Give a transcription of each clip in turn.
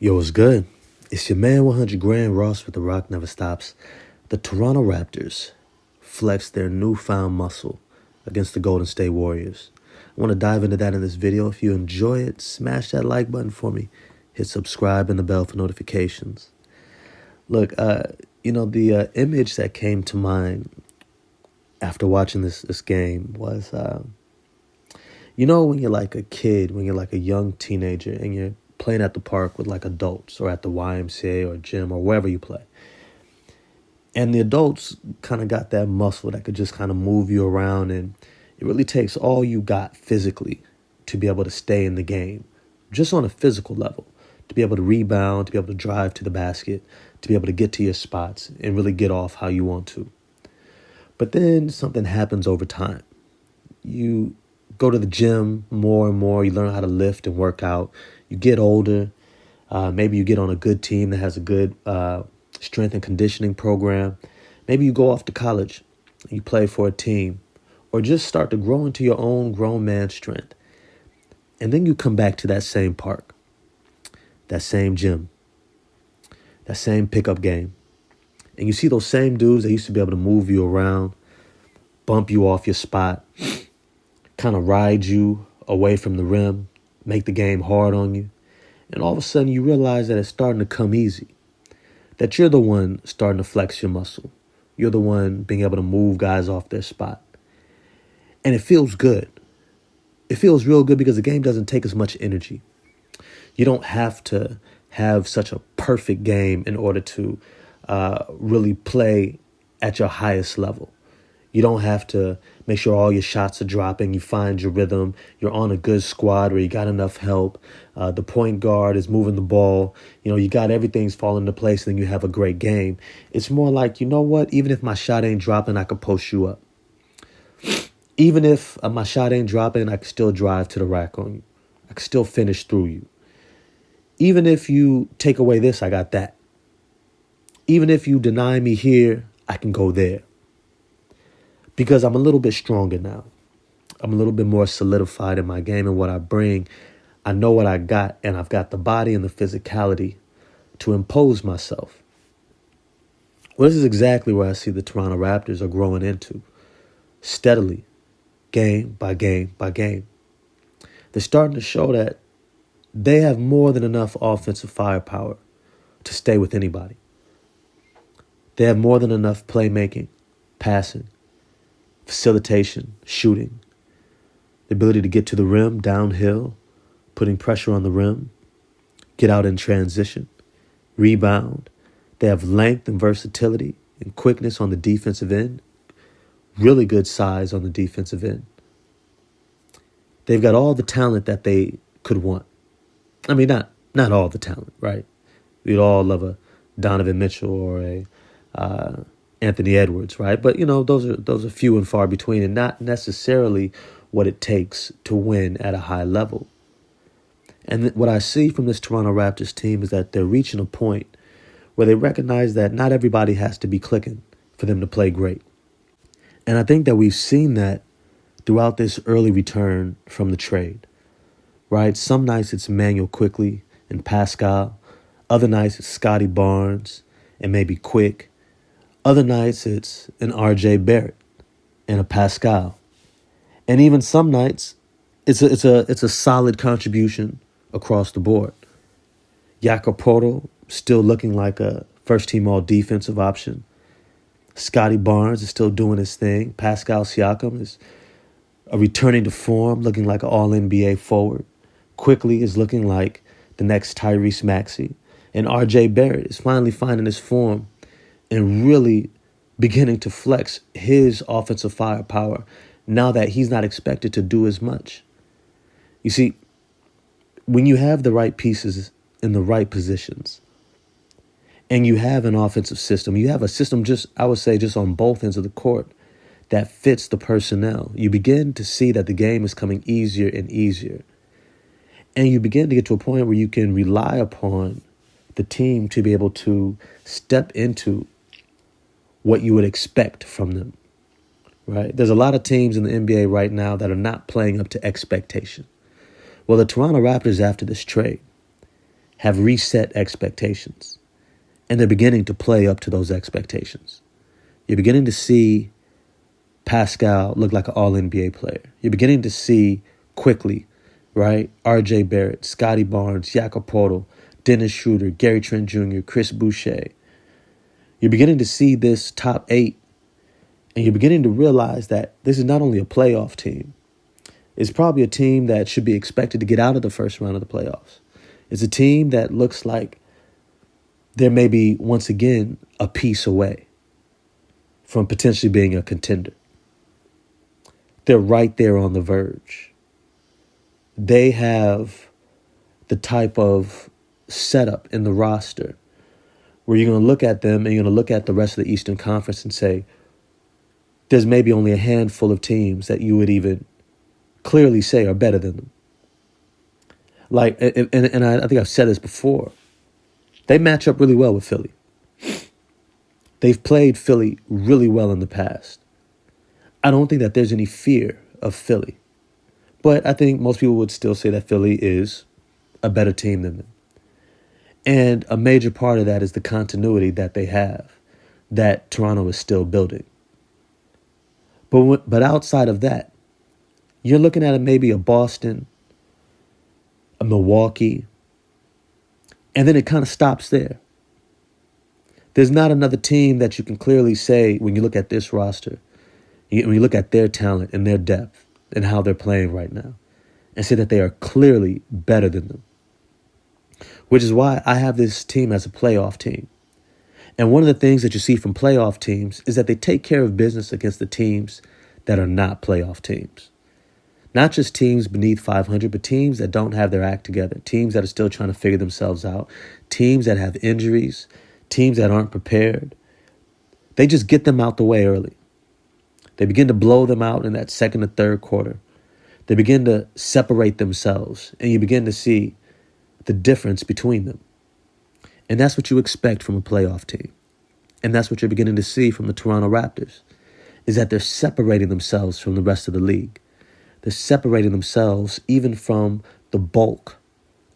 Yo, what's good? It's your man 100 Grand Ross with The Rock Never Stops. The Toronto Raptors flexed their newfound muscle against the Golden State Warriors. I want to dive into that in this video. If you enjoy it, smash that like button for me. Hit subscribe and the bell for notifications. Look, the image that came to mind after watching this game was, when you're like a kid, when you're like a young teenager and you're playing at the park with like adults or at the YMCA or gym or wherever you play. And the adults kind of got that muscle that could just kind of move you around, and it really takes all you got physically to be able to stay in the game, just on a physical level, to be able to rebound, to be able to drive to the basket, to be able to get to your spots and really get off how you want to. But then something happens over time. You go to the gym more and more. You learn how to lift and work out. You get older. Maybe you get on a good team that has a good strength and conditioning program. Maybe you go off to college and you play for a team, or just start to grow into your own grown man strength. And then you come back to that same park, that same gym, that same pickup game. And you see those same dudes that used to be able to move you around, bump you off your spot, kind of ride you away from the rim, make the game hard on you. And all of a sudden you realize that it's starting to come easy, that you're the one starting to flex your muscle. You're the one being able to move guys off their spot. And it feels good. It feels real good because the game doesn't take as much energy. You don't have to have such a perfect game in order to really play at your highest level. You don't have to make sure all your shots are dropping. You find your rhythm. You're on a good squad where you got enough help. The point guard is moving the ball. You got everything's falling into place, and then you have a great game. It's more like, you know what? Even if my shot ain't dropping, I could post you up. Even if my shot ain't dropping, I can still drive to the rack on you. I can still finish through you. Even if you take away this, I got that. Even if you deny me here, I can go there. Because I'm a little bit stronger now. I'm a little bit more solidified in my game and what I bring. I know what I got, and I've got the body and the physicality to impose myself. Well, this is exactly where I see the Toronto Raptors are growing into. Steadily, game by game by game. They're starting to show that they have more than enough offensive firepower to stay with anybody. They have more than enough playmaking, passing, facilitation, shooting, the ability to get to the rim, downhill, putting pressure on the rim, get out in transition, rebound. They have length and versatility and quickness on the defensive end, really good size on the defensive end. They've got all the talent that they could want. I mean, not all the talent, right? We'd all love a Donovan Mitchell or a Anthony Edwards, right? But those are few and far between, and not necessarily what it takes to win at a high level. And what I see from this Toronto Raptors team is that they're reaching a point where they recognize that not everybody has to be clicking for them to play great. And I think that we've seen that throughout this early return from the trade, right? Some nights it's Emmanuel Quickly and Pascal. Other nights it's Scotty Barnes and maybe Quick. Other nights it's an RJ Barrett and a Pascal. And even some nights it's a solid contribution across the board. Jakob Poeltl still looking like a first-team all-defensive option. Scotty Barnes is still doing his thing. Pascal Siakam is returning to form, looking like an all-NBA forward. Quickly is looking like the next Tyrese Maxey. And RJ Barrett is finally finding his form and really beginning to flex his offensive firepower now that he's not expected to do as much. You see, when you have the right pieces in the right positions and you have an offensive system, you have a system just on both ends of the court that fits the personnel, you begin to see that the game is coming easier and easier. And you begin to get to a point where you can rely upon the team to be able to step into what you would expect from them, right? There's a lot of teams in the NBA right now that are not playing up to expectation. Well, the Toronto Raptors, after this trade, have reset expectations, and they're beginning to play up to those expectations. You're beginning to see Pascal look like an all-NBA player. You're beginning to see quickly, right? R.J. Barrett, Scotty Barnes, Jakob Poeltl, Dennis Schroeder, Gary Trent Jr., Chris Boucher. You're beginning to see this top 8, and you're beginning to realize that this is not only a playoff team. It's probably a team that should be expected to get out of the first round of the playoffs. It's a team that looks like they're maybe, once again, a piece away from potentially being a contender. They're right there on the verge. They have the type of setup in the roster where you're going to look at them and you're going to look at the rest of the Eastern Conference and say, there's maybe only a handful of teams that you would even clearly say are better than them. Like, and I think I've said this before. They match up really well with Philly. They've played Philly really well in the past. I don't think that there's any fear of Philly. But I think most people would still say that Philly is a better team than them. And a major part of that is the continuity that they have, that Toronto is still building. But outside of that, you're looking at maybe a Boston, a Milwaukee, and then it kind of stops there. There's not another team that you can clearly say when you look at this roster, when you look at their talent and their depth and how they're playing right now, and say that they are clearly better than them. Which is why I have this team as a playoff team. And one of the things that you see from playoff teams is that they take care of business against the teams that are not playoff teams. Not just teams beneath 500, but teams that don't have their act together, teams that are still trying to figure themselves out, teams that have injuries, teams that aren't prepared. They just get them out the way early. They begin to blow them out in that second or third quarter. They begin to separate themselves, and you begin to see the difference between them. And that's what you expect from a playoff team. And that's what you're beginning to see from the Toronto Raptors, is that they're separating themselves from the rest of the league. They're separating themselves even from the bulk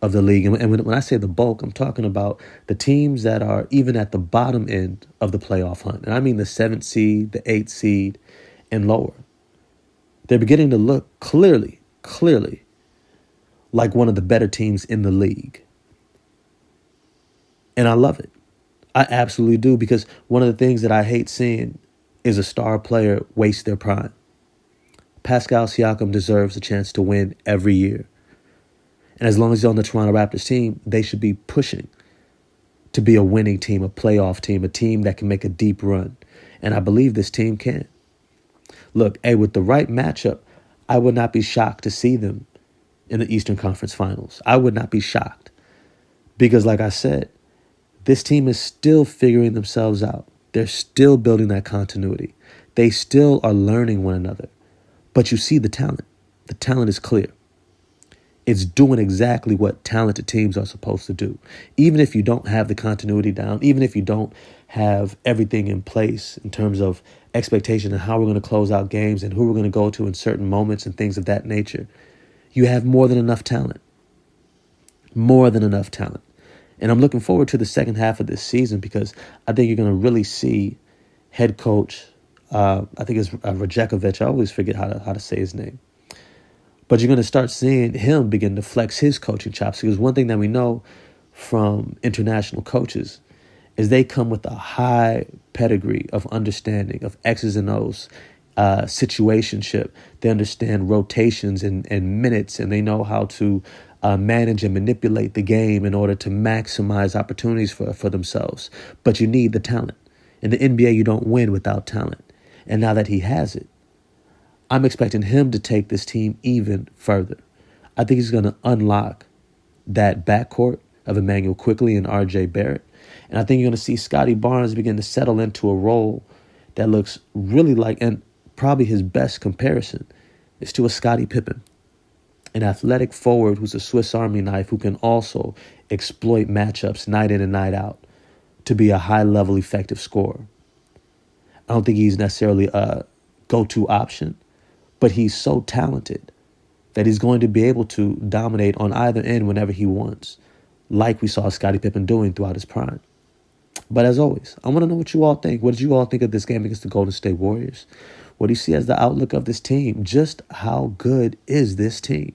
of the league. And when I say the bulk, I'm talking about the teams that are even at the bottom end of the playoff hunt. And I mean the 7th seed, the 8th seed, and lower. They're beginning to look clearly like one of the better teams in the league. And I love it. I absolutely do, because one of the things that I hate seeing is a star player waste their prime. Pascal Siakam deserves a chance to win every year. And as long as he's on the Toronto Raptors team, they should be pushing to be a winning team, a playoff team, a team that can make a deep run. And I believe this team can. Look, with the right matchup, I would not be shocked to see them in the Eastern Conference Finals. I would not be shocked. Because like I said, this team is still figuring themselves out. They're still building that continuity. They still are learning one another. But you see the talent. The talent is clear. It's doing exactly what talented teams are supposed to do. Even if you don't have the continuity down, even if you don't have everything in place in terms of expectation and how we're going to close out games and who we're going to go to in certain moments and things of that nature, you have more than enough talent. More than enough talent. And I'm looking forward to the second half of this season, because I think you're going to really see head coach, I think it's Rajakovic. I always forget how to say his name. But you're going to start seeing him begin to flex his coaching chops. Because one thing that we know from international coaches is they come with a high pedigree of understanding of X's and O's, situationship. They understand rotations and minutes, and they know how to manage and manipulate the game in order to maximize opportunities for themselves. But you need the talent. In the NBA, you don't win without talent. And now that he has it, I'm expecting him to take this team even further. I think he's going to unlock that backcourt of Emmanuel Quickley and R.J. Barrett. And I think you're going to see Scotty Barnes begin to settle into a role that looks really like, and probably his best comparison is to a Scottie Pippen, an athletic forward who's a Swiss Army knife who can also exploit matchups night in and night out to be a high-level effective scorer. I don't think he's necessarily a go-to option, but he's so talented that he's going to be able to dominate on either end whenever he wants. like we saw Scottie Pippen doing throughout his prime. But as always, I want to know what you all think. What did you all think of this game against the Golden State Warriors? What do you see as the outlook of this team? Just how good is this team?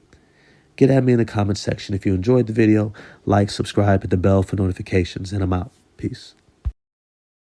Get at me in the comment section. If you enjoyed the video, like, subscribe, hit the bell for notifications, and I'm out. Peace.